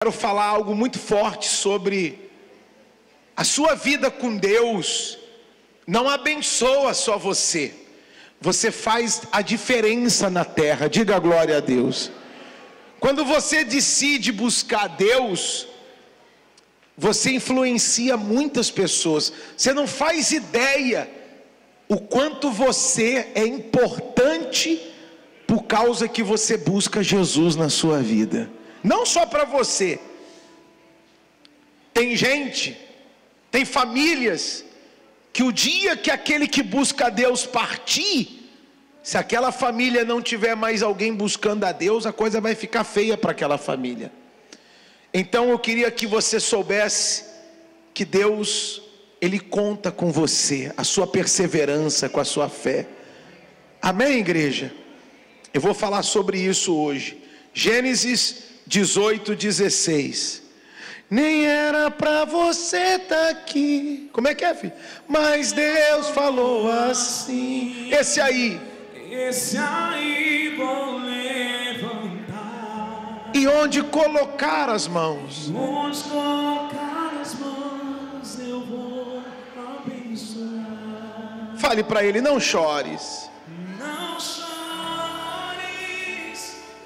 Quero falar algo muito forte sobre a sua vida com Deus. Não abençoa só você, você faz a diferença na terra. Diga glória a Deus. Quando você decide buscar Deus, você influencia muitas pessoas. Você não faz ideia o quanto você é importante por causa que você busca Jesus na sua vida. Não só para você. Tem gente, tem famílias, que o dia que aquele que busca a Deus partir, se aquela família não tiver mais alguém buscando a Deus, a coisa vai ficar feia para aquela família. Então eu queria que você soubesse que Deus, Ele conta com você, a sua perseverança, com a sua fé. Amém, igreja? Eu vou falar sobre isso hoje. Gênesis 18:16. Nem era pra você estar aqui. Como é que é, filho? Mas Deus falou assim. Esse aí vou levantar. E onde colocar as mãos? Onde colocar as mãos eu vou abençoar. Fale para ele, não chores. Não chores,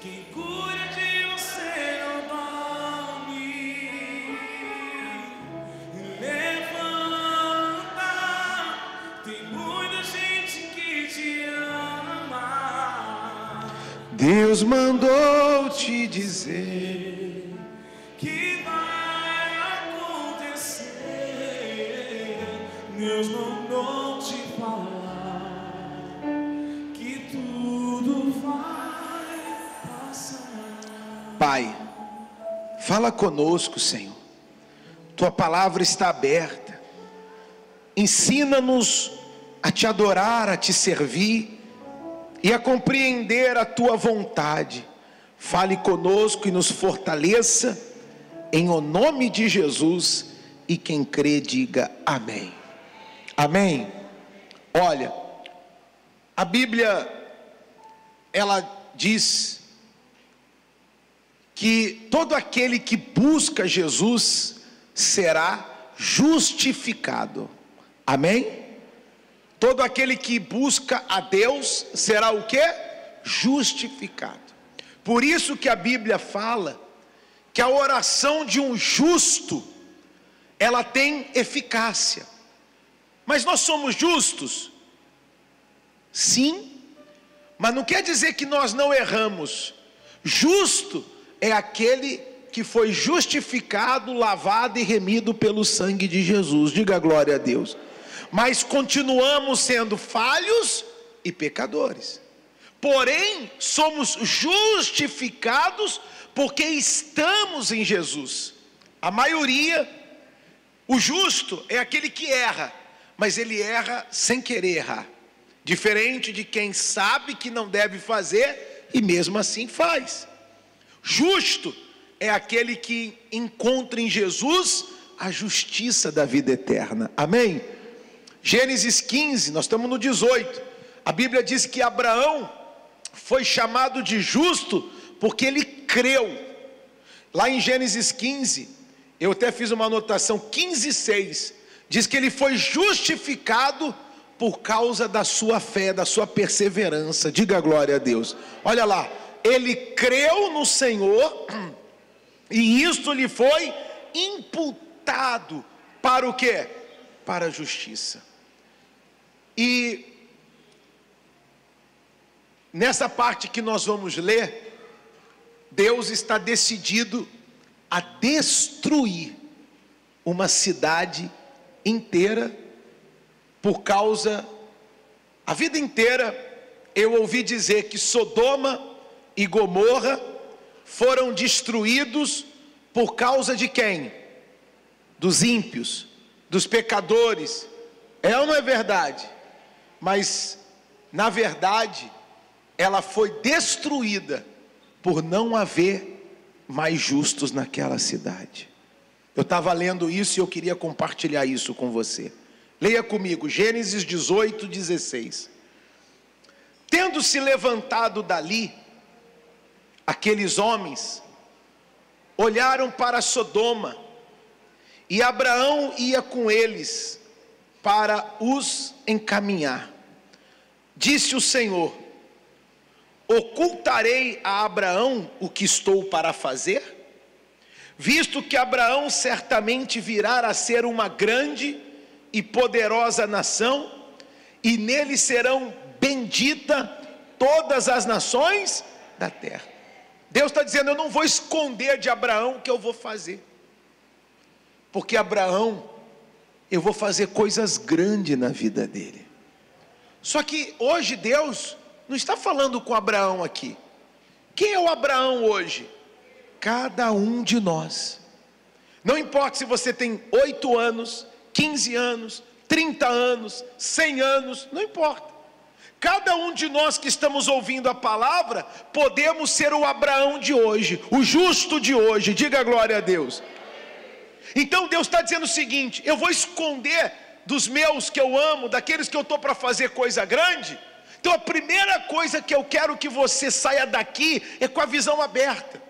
quem cuida de você não dorme. Levanta, tem muita gente que te ama. Deus mandou te dizer Que vai acontecer. Deus mandou te falar que tudo vai passar. Pai, fala conosco, Senhor. Tua palavra está aberta. Ensina-nos a te adorar, a te servir e a compreender a tua vontade. Fale conosco e nos fortaleça, em o nome de Jesus. E quem crê, diga amém. Amém. Olha, a Bíblia, ela diz que todo aquele que busca Jesus será justificado. Amém? Todo aquele que busca a Deus será o quê? Justificado. Por isso que a Bíblia fala que a oração de um justo, ela tem eficácia. Mas nós somos justos? Sim, mas não quer dizer que nós não erramos. Justo é aquele que foi justificado, lavado e remido pelo sangue de Jesus. Diga glória a Deus. Mas continuamos sendo falhos e pecadores. Porém, somos justificados porque estamos em Jesus. A maioria, o justo é aquele que erra, mas ele erra sem querer errar. Diferente de quem sabe que não deve fazer e mesmo assim faz. Justo é aquele que encontra em Jesus a justiça da vida eterna. Amém? Gênesis 15, nós estamos no 18. A Bíblia diz que Abraão foi chamado de justo porque ele creu. Lá em Gênesis 15, eu até fiz uma anotação, 15:6, diz que ele foi justificado por causa da sua fé, da sua perseverança. Diga glória a Deus. Olha lá, ele creu no Senhor e isto lhe foi imputado para o quê? Para a justiça. E nessa parte que nós vamos ler, Deus está decidido a destruir uma cidade inteira por causa, a vida inteira eu ouvi dizer que Sodoma e Gomorra foram destruídos por causa de quem? Dos ímpios, dos pecadores. É ou não é verdade? Mas na verdade ela foi destruída por não haver mais justos naquela cidade. Eu estava lendo isso e eu queria compartilhar isso com você. Leia comigo, Gênesis 18:16. Tendo se levantado dali aqueles homens, olharam para Sodoma, e Abraão ia com eles para os encaminhar. Disse o Senhor: ocultarei a Abraão o que estou para fazer? Visto que Abraão certamente virá a ser uma grande e poderosa nação, e nele serão benditas todas as nações da terra. Deus está dizendo: eu não vou esconder de Abraão o que eu vou fazer, porque Abraão, eu vou fazer coisas grandes na vida dele. Só que hoje Deus não está falando com Abraão aqui. Quem é o Abraão hoje? Cada um de nós. Não importa se você tem 8 anos, 15 anos, 30 anos, 100 anos, não importa. Cada um de nós que estamos ouvindo a palavra, podemos ser o Abraão de hoje, o justo de hoje. Diga glória a Deus. Então Deus está dizendo o seguinte: eu vou esconder dos meus que eu amo, daqueles que eu estou para fazer coisa grande. Então a primeira coisa que eu quero que você saia daqui é com a visão aberta.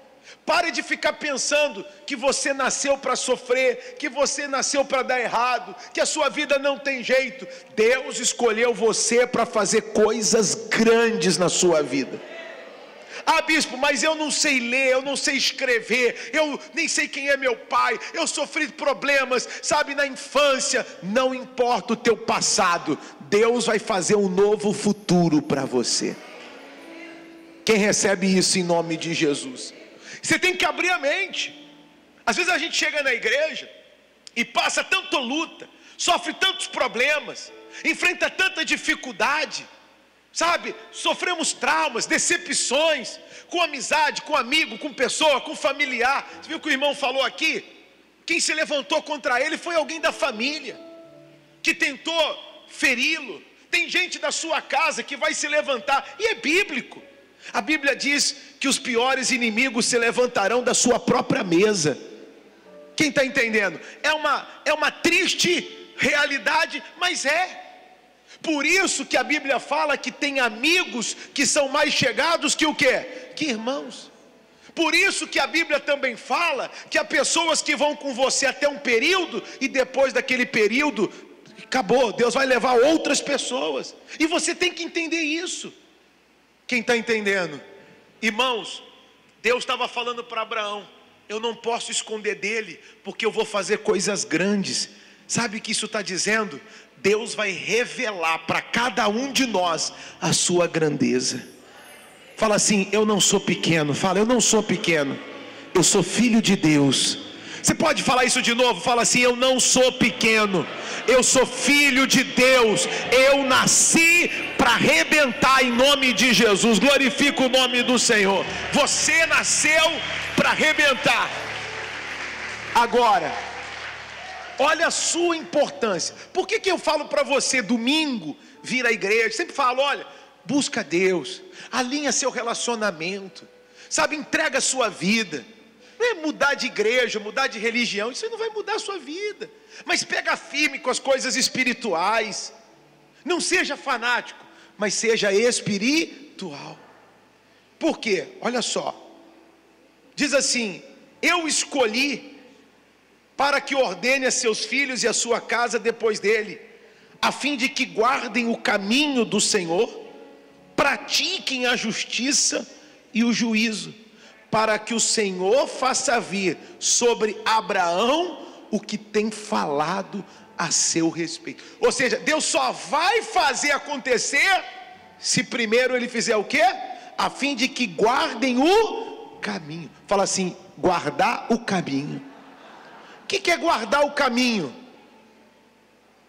Pare de ficar pensando que você nasceu para sofrer, que você nasceu para dar errado, que a sua vida não tem jeito. Deus escolheu você para fazer coisas grandes na sua vida. Ah, bispo, mas eu não sei ler, eu não sei escrever, eu nem sei quem é meu pai, eu sofri problemas, sabe, na infância. Não importa o teu passado, Deus vai fazer um novo futuro para você. Quem recebe isso em nome de Jesus? Você tem que abrir a mente. Às vezes a gente chega na igreja e passa tanta luta, sofre tantos problemas, enfrenta tanta dificuldade, sabe, sofremos traumas, decepções, com amizade, com amigo, com pessoa, com familiar. Você viu que o irmão falou aqui? Quem se levantou contra ele foi alguém da família, que tentou feri-lo. Tem gente da sua casa que vai se levantar, e é bíblico. A Bíblia diz que os piores inimigos se levantarão da sua própria mesa. Quem está entendendo? É uma triste realidade, mas é. Por isso que a Bíblia fala que tem amigos que são mais chegados que o quê? Que irmãos. Por isso que a Bíblia também fala que há pessoas que vão com você até um período, e depois daquele período, acabou, Deus vai levar outras pessoas. E você tem que entender isso. Quem está entendendo? Irmãos, Deus estava falando para Abraão: eu não posso esconder dele, porque eu vou fazer coisas grandes. Sabe o que isso está dizendo? Deus vai revelar para cada um de nós a sua grandeza. Fala assim: eu não sou pequeno. Fala: eu não sou pequeno, eu sou filho de Deus. Você pode falar isso de novo? Fala assim: eu não sou pequeno, eu sou filho de Deus. Eu nasci para arrebentar em nome de Jesus. Glorifica o nome do Senhor. Você nasceu para arrebentar. Agora, olha a sua importância. Por que eu falo para você domingo vir à igreja? Sempre falo: olha, busca Deus, alinha seu relacionamento, sabe, entrega a sua vida. Não é mudar de igreja, mudar de religião, isso não vai mudar a sua vida. Mas pega firme com as coisas espirituais. Não seja fanático, mas seja espiritual. Por quê? Olha só. Diz assim: eu escolhi para que ordene a seus filhos e a sua casa depois dele, a fim de que guardem o caminho do Senhor, pratiquem a justiça e o juízo, para que o Senhor faça vir sobre Abraão o que tem falado a seu respeito. Ou seja, Deus só vai fazer acontecer se primeiro ele fizer o quê? A fim de que guardem o caminho. Fala assim: guardar o caminho. O que é guardar o caminho?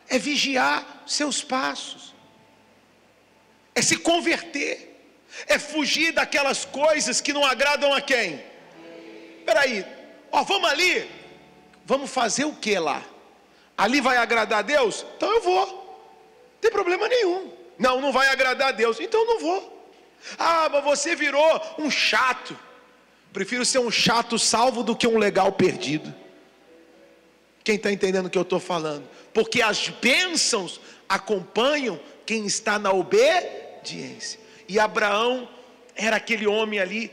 É vigiar seus passos, é se converter, é fugir daquelas coisas que não agradam a quem? Peraí, vamos ali, vamos fazer o que lá? Ali vai agradar a Deus? Então eu vou, não tem problema nenhum. Não vai agradar a Deus, então eu não vou. Mas você virou um chato. Prefiro ser um chato salvo do que um legal perdido. Quem está entendendo o que eu estou falando? Porque as bênçãos acompanham quem está na obediência. E Abraão era aquele homem ali,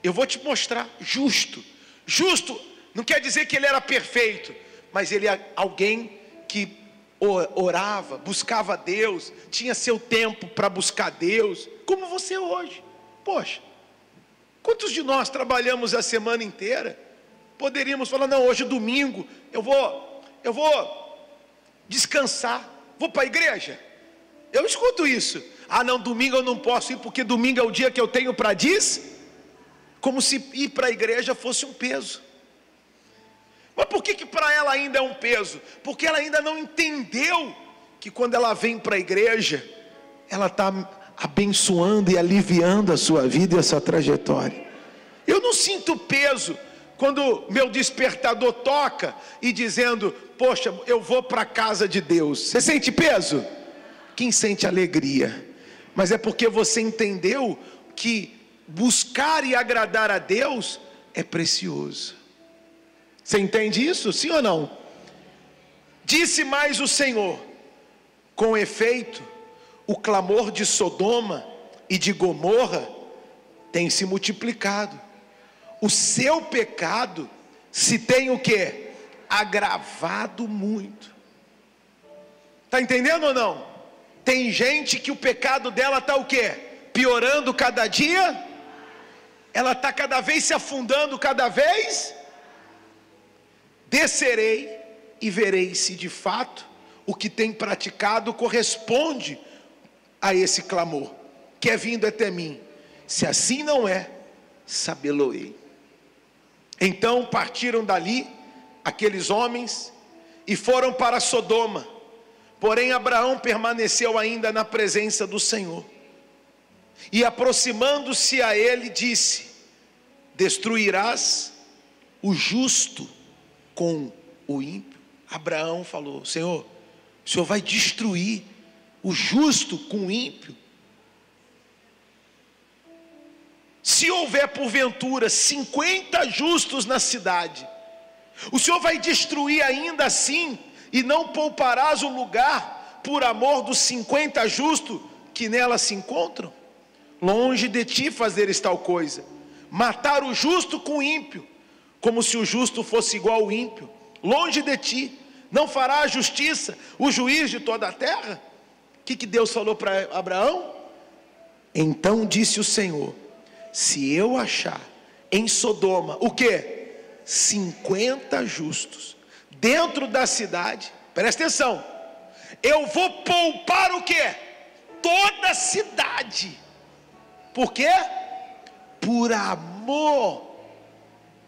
eu vou te mostrar, justo. Justo não quer dizer que ele era perfeito, mas ele é alguém que orava, buscava a Deus, tinha seu tempo para buscar Deus, como você hoje. Poxa, quantos de nós trabalhamos a semana inteira? Poderíamos falar, não, hoje é domingo, eu vou descansar, vou para a igreja. Eu escuto isso. Ah não, domingo eu não posso ir, porque domingo é o dia que eu tenho para como se ir para a igreja fosse um peso. Mas por que para ela ainda é um peso? Porque ela ainda não entendeu que quando ela vem para a igreja, ela está abençoando e aliviando a sua vida e a sua trajetória. Eu não sinto peso quando meu despertador toca e dizendo, poxa, eu vou para a casa de Deus. Você sente peso? Quem sente alegria? Mas é porque você entendeu que buscar e agradar a Deus é precioso. Você entende isso? Sim ou não? Disse mais o Senhor: com efeito, o clamor de Sodoma e de Gomorra tem se multiplicado. O seu pecado se tem o quê? Agravado muito. Está entendendo ou não? Tem gente que o pecado dela está o quê? Piorando cada dia. Ela está cada vez se afundando, cada vez. Descerei e verei se de fato o que tem praticado corresponde a esse clamor que é vindo até mim. Se assim não é, sabê-lo-ei. Então partiram dali aqueles homens e foram para Sodoma. Porém Abraão permaneceu ainda na presença do Senhor. E aproximando-se a ele, disse: destruirás o justo com o ímpio? Abraão falou: Senhor, o Senhor vai destruir o justo com o ímpio? Se houver porventura 50 justos na cidade, o Senhor vai destruir ainda assim, e não pouparás o lugar por amor dos 50 justos que nela se encontram? Longe de ti fazeres tal coisa, matar o justo com o ímpio, como se o justo fosse igual ao ímpio. Longe de ti, não fará a justiça o juiz de toda a terra? O que Deus falou para Abraão? Então disse o Senhor: se eu achar em Sodoma, o que? 50 justos dentro da cidade, presta atenção, eu vou poupar o que? Toda a cidade. Por quê? Por amor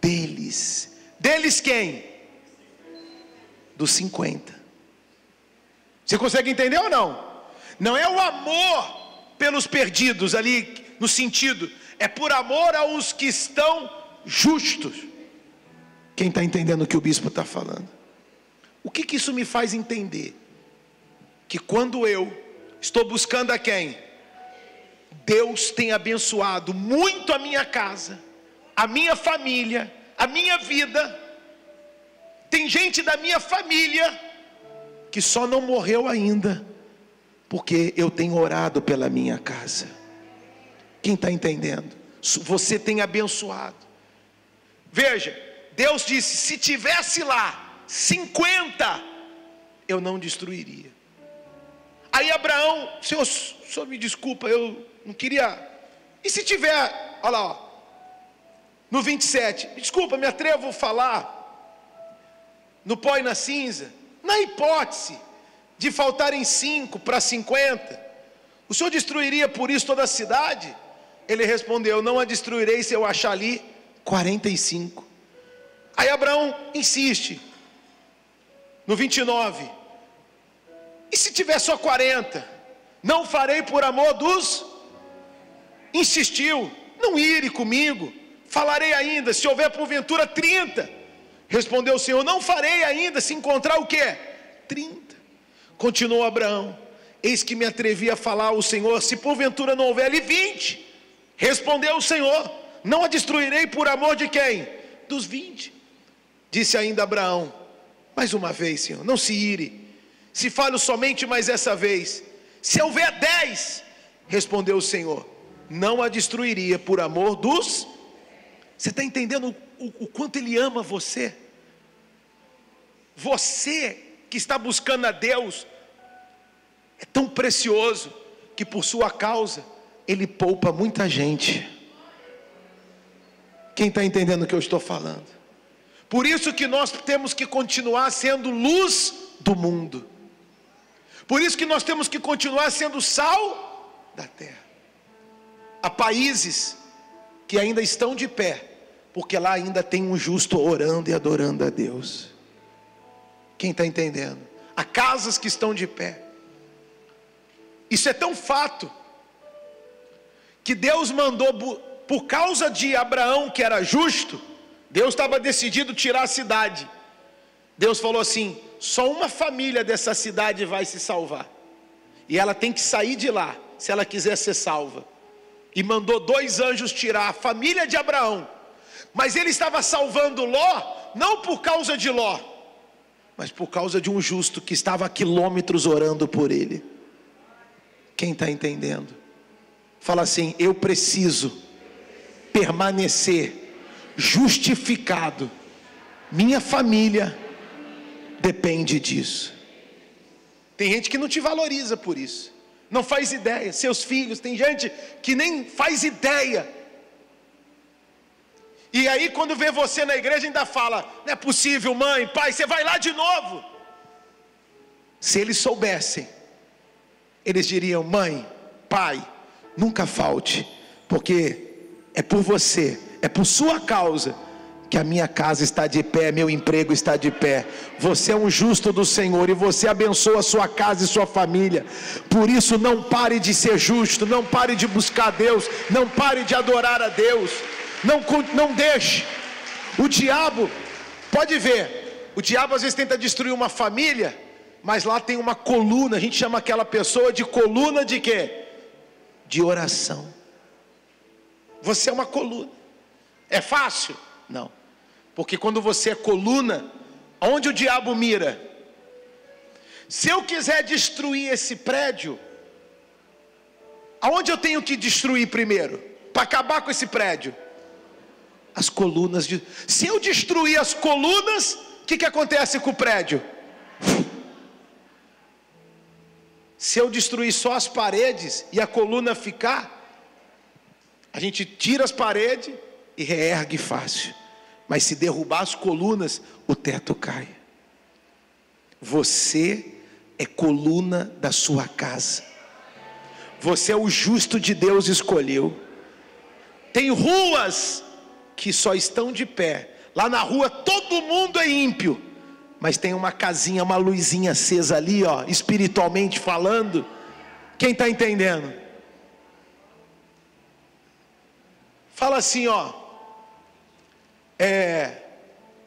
deles. Deles quem? Dos 50. Você consegue entender ou não? Não é o amor pelos perdidos ali, no sentido, é por amor aos que estão justos. Quem está entendendo o que o bispo está falando? O que isso me faz entender? Que quando eu estou buscando a quem? Deus tem abençoado muito a minha casa, a minha família, a minha vida. Tem gente da minha família que só não morreu ainda, porque eu tenho orado pela minha casa. Quem está entendendo? Você tem abençoado. Veja, Deus disse: se tivesse lá 50, eu não destruiria. Aí Abraão: Senhor me desculpa, eu não queria. E se tiver, olha lá, ó, no 27, desculpa, me atrevo a falar, no pó e na cinza, na hipótese de faltarem 5 para 50, o Senhor destruiria por isso toda a cidade? Ele respondeu: não a destruirei se eu achar ali 45. Aí Abraão insiste, no 29, e se tiver só 40? Não farei por amor dos... Insistiu: não ire comigo, falarei ainda, se houver porventura 30. Respondeu o Senhor: não farei ainda, se encontrar o quê? 30. Continuou Abraão: eis que me atrevi a falar ao Senhor, se porventura não houver ali 20. Respondeu o Senhor: não a destruirei por amor de quem? Dos 20. Disse ainda Abraão: mais uma vez, Senhor, não se ire, se falo somente mais essa vez, se houver 10. Respondeu o Senhor: não a destruiria por amor dos... Você está entendendo o quanto Ele ama você? Você que está buscando a Deus é tão precioso que por sua causa Ele poupa muita gente. Quem está entendendo o que eu estou falando? Por isso que nós temos que continuar sendo luz do mundo. Por isso que nós temos que continuar sendo sal da terra. Há países que ainda estão de pé, porque lá ainda tem um justo orando e adorando a Deus. Quem está entendendo? Há casas que estão de pé. Isso é tão fato, que Deus mandou, por causa de Abraão, que era justo, Deus estava decidido tirar a cidade. Deus falou assim: só uma família dessa cidade vai se salvar, e ela tem que sair de lá, se ela quiser ser salva. E mandou 2 anjos tirar a família de Abraão. Mas ele estava salvando Ló, não por causa de Ló, mas por causa de um justo que estava a quilômetros orando por ele. Quem está entendendo? Fala assim: eu preciso permanecer justificado. Minha família depende disso. Tem gente que não te valoriza por isso, não faz ideia. Seus filhos, tem gente que nem faz ideia. E aí quando vê você na igreja ainda fala: não é possível, mãe, pai, você vai lá de novo. Se eles soubessem, eles diriam: mãe, pai, nunca falte, porque é por você, é por sua causa que a minha casa está de pé, meu emprego está de pé. Você é um justo do Senhor e você abençoa a sua casa e sua família. Por isso não pare de ser justo, não pare de buscar Deus, não pare de adorar a Deus. Não deixe. O diabo, pode ver, o diabo às vezes tenta destruir uma família, mas lá tem uma coluna, a gente chama aquela pessoa de coluna de quê? De oração. Você é uma coluna. É fácil? Não. Porque quando você é coluna, onde o diabo mira? Se eu quiser destruir esse prédio, aonde eu tenho que destruir primeiro? Para acabar com esse prédio? As colunas. Se eu destruir as colunas, o que acontece com o prédio? Se eu destruir só as paredes e a coluna ficar, a gente tira as paredes e reergue fácil. Mas se derrubar as colunas, o teto cai. Você é coluna da sua casa. Você é o justo de Deus escolheu. Tem ruas que só estão de pé. Lá na rua todo mundo é ímpio, mas tem uma casinha, uma luzinha acesa ali, ó, espiritualmente falando. Quem está entendendo? Fala assim, ó,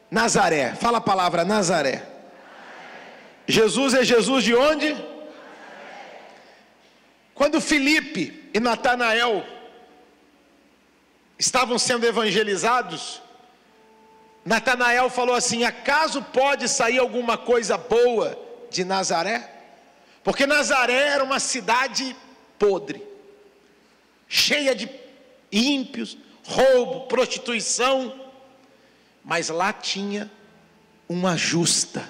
Nazaré. Fala a palavra Nazaré. Jesus é Jesus de onde? Quando Filipe e Natanael estavam sendo evangelizados, Natanael falou assim: acaso pode sair alguma coisa boa de Nazaré? Porque Nazaré era uma cidade podre, cheia de ímpios, roubo, prostituição, mas lá tinha uma justa.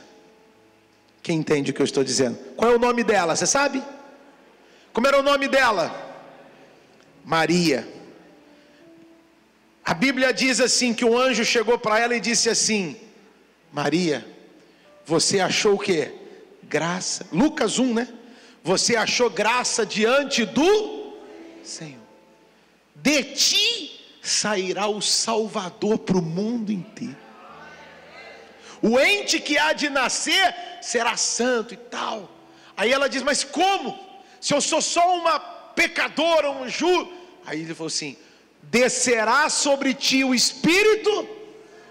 Quem entende o que eu estou dizendo? Qual é o nome dela, você sabe? Como era o nome dela? Maria. A Bíblia diz assim, que um anjo chegou para ela e disse assim: Maria, você achou o quê? Graça. Lucas 1, né? Você achou graça diante do Senhor. De ti sairá o Salvador para o mundo inteiro. O ente que há de nascer será santo e tal. Aí ela diz: mas como? Se eu sou só uma pecadora, um justo. Aí ele falou assim: descerá sobre ti o Espírito,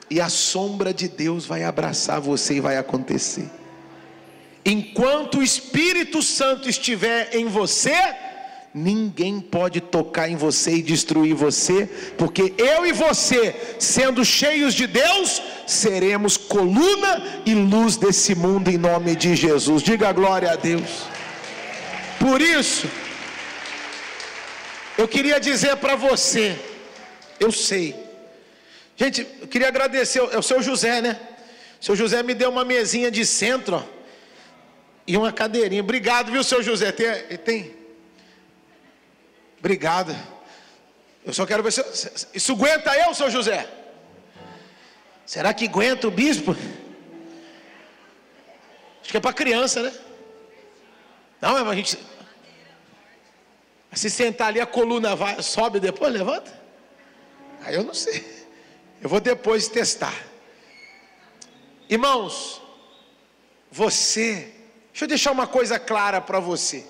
e a sombra de Deus vai abraçar você e vai acontecer. Enquanto o Espírito Santo estiver em você, ninguém pode tocar em você e destruir você, porque eu e você, sendo cheios de Deus, seremos coluna e luz desse mundo em nome de Jesus. Diga glória a Deus. Por isso, eu queria dizer para você, eu sei, Gente, eu queria agradecer ao seu José, né? O seu José me deu uma mesinha de centro, ó, e uma cadeirinha. Obrigado, viu, seu José? Tem. Obrigado. Eu só quero ver se isso aguenta eu, seu José. Será que aguenta o bispo? Acho que é para criança, né? Não, é pra gente. Se sentar ali, a coluna vai, sobe depois, levanta. Aí eu não sei. Eu vou depois testar. Irmãos, deixa eu deixar uma coisa clara para você.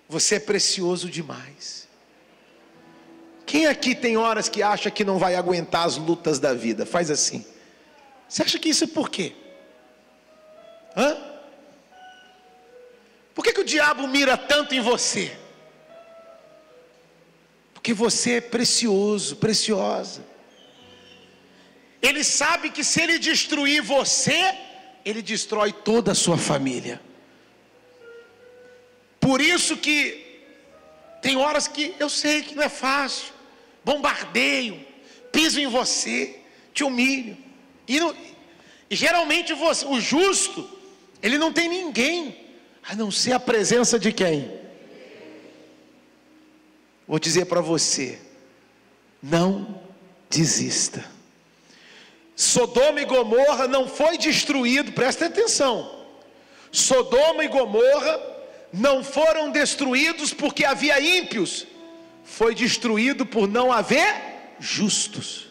Você é precioso demais. Quem aqui tem horas que acha que não vai aguentar as lutas da vida? Faz assim. Você acha que isso é por quê? Por que o diabo mira tanto em você? Porque você é precioso, preciosa. Ele sabe que se ele destruir você, ele destrói toda a sua família. Por isso que tem horas que eu sei que não é fácil. Bombardeio, piso em você, te humilho. E geralmente o justo, ele não tem ninguém, a não ser a presença de quem? Vou dizer para você, não desista. Sodoma e Gomorra não foi destruído, presta atenção. Sodoma e Gomorra não foram destruídos porque havia ímpios. Foi destruído por não haver justos.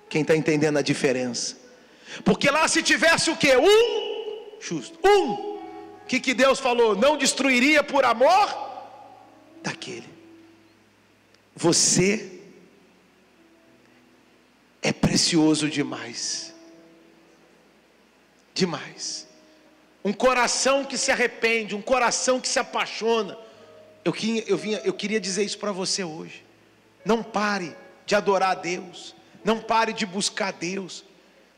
Quem está entendendo a diferença? Porque lá se tivesse o quê? Um justo. O que Deus falou? Não destruiria por amor daquele. Você é precioso demais. Demais. Um coração que se arrepende, um coração que se apaixona. Eu queria dizer isso para você hoje. Não pare de adorar a Deus. Não pare de buscar a Deus.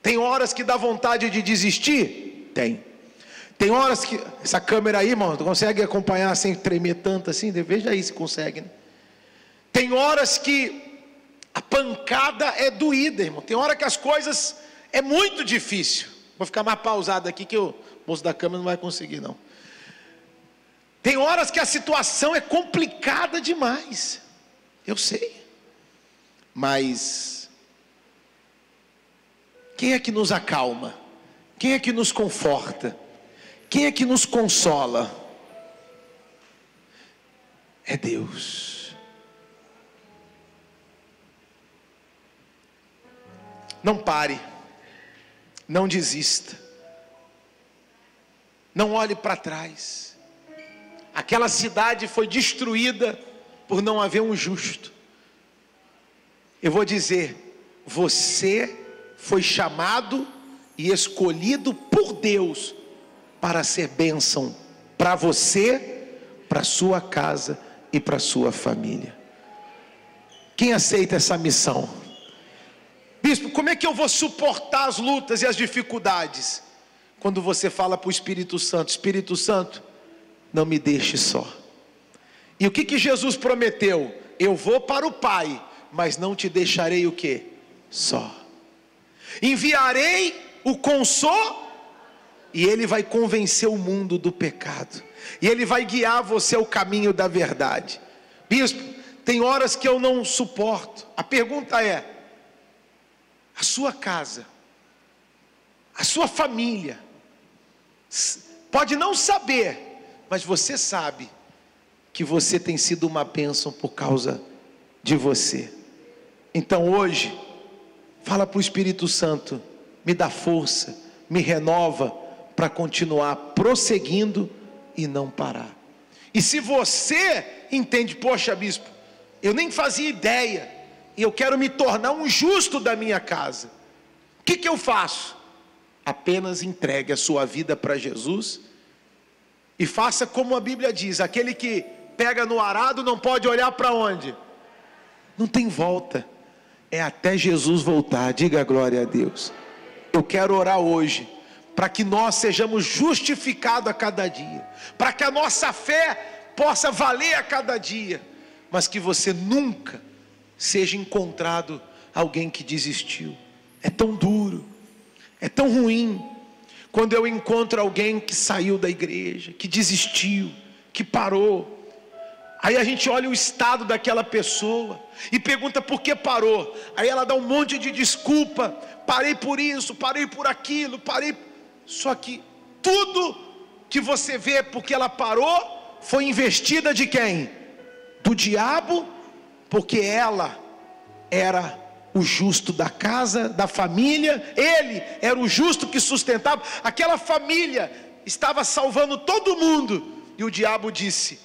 Tem horas que dá vontade de desistir? Tem horas que... Essa câmera aí, irmão, tu consegue acompanhar sem tremer tanto assim? Veja aí se consegue, né? Tem horas que a pancada é doída, irmão. Tem hora que as coisas é muito difícil. Vou ficar mais pausado aqui que o moço da câmera não vai conseguir, não. Tem horas que a situação é complicada demais. Eu sei. Mas quem é que nos acalma? Quem é que nos conforta? Quem é que nos consola? É Deus. Não pare. Não desista. Não olhe para trás. Aquela cidade foi destruída por não haver um justo. Eu vou dizer, você foi chamado e escolhido por Deus para ser bênção para você, para sua casa e para sua família. Quem aceita essa missão? Bispo, como é que eu vou suportar as lutas e as dificuldades? Quando você fala para o Espírito Santo, Espírito Santo, não me deixe só. E o que Jesus prometeu? Eu vou para o Pai, mas não te deixarei o quê? Só. Enviarei o Consolador, e Ele vai convencer o mundo do pecado, e Ele vai guiar você ao caminho da verdade. Bispo, tem horas que eu não suporto. A pergunta é, a sua casa, a sua família, pode não saber, mas você sabe que você tem sido uma bênção por causa de você. Então hoje, fala para o Espírito Santo, me dá força, me renova, para continuar prosseguindo e não parar. E se você entende, poxa bispo, eu nem fazia ideia, e eu quero me tornar um justo da minha casa, o que eu faço? Apenas entregue a sua vida para Jesus, e faça como a Bíblia diz, aquele que pega no arado não pode olhar para onde? Não tem volta, é até Jesus voltar. Diga glória a Deus. Eu quero orar hoje, para que nós sejamos justificados a cada dia, para que a nossa fé possa valer a cada dia, mas que você nunca seja encontrado alguém que desistiu. É tão duro, é tão ruim, quando eu encontro alguém que saiu da igreja, que desistiu, que parou. Aí a gente olha o estado daquela pessoa e pergunta por que parou. Aí ela dá um monte de desculpa: parei por isso, parei por aquilo, parei. Só que tudo que você vê porque ela parou foi investida de quem? Do diabo, porque ela era o justo da casa, da família. Ele era o justo que sustentava. Aquela família estava salvando todo mundo, e o diabo disse: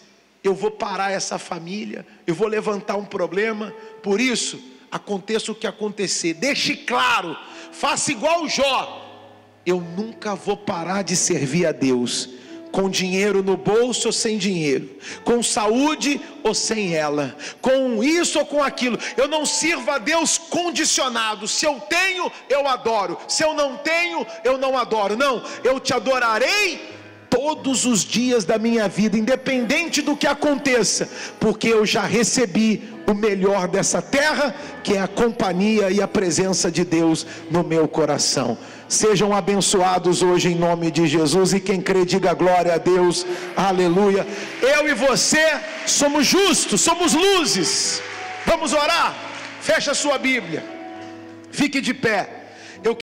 eu vou parar essa família, eu vou levantar um problema. Por isso, aconteça o que acontecer, deixe claro, faça igual Jó: eu nunca vou parar de servir a Deus, com dinheiro no bolso ou sem dinheiro, com saúde ou sem ela, com isso ou com aquilo. Eu não sirvo a Deus condicionado: se eu tenho, eu adoro; se eu não tenho, eu não adoro. Não, eu te adorarei todos os dias da minha vida, independente do que aconteça, porque eu já recebi o melhor dessa terra, que é a companhia e a presença de Deus no meu coração. Sejam abençoados hoje em nome de Jesus, e quem crê diga glória a Deus, aleluia. Eu e você somos justos, somos luzes. Vamos orar? Fecha a sua Bíblia, fique de pé.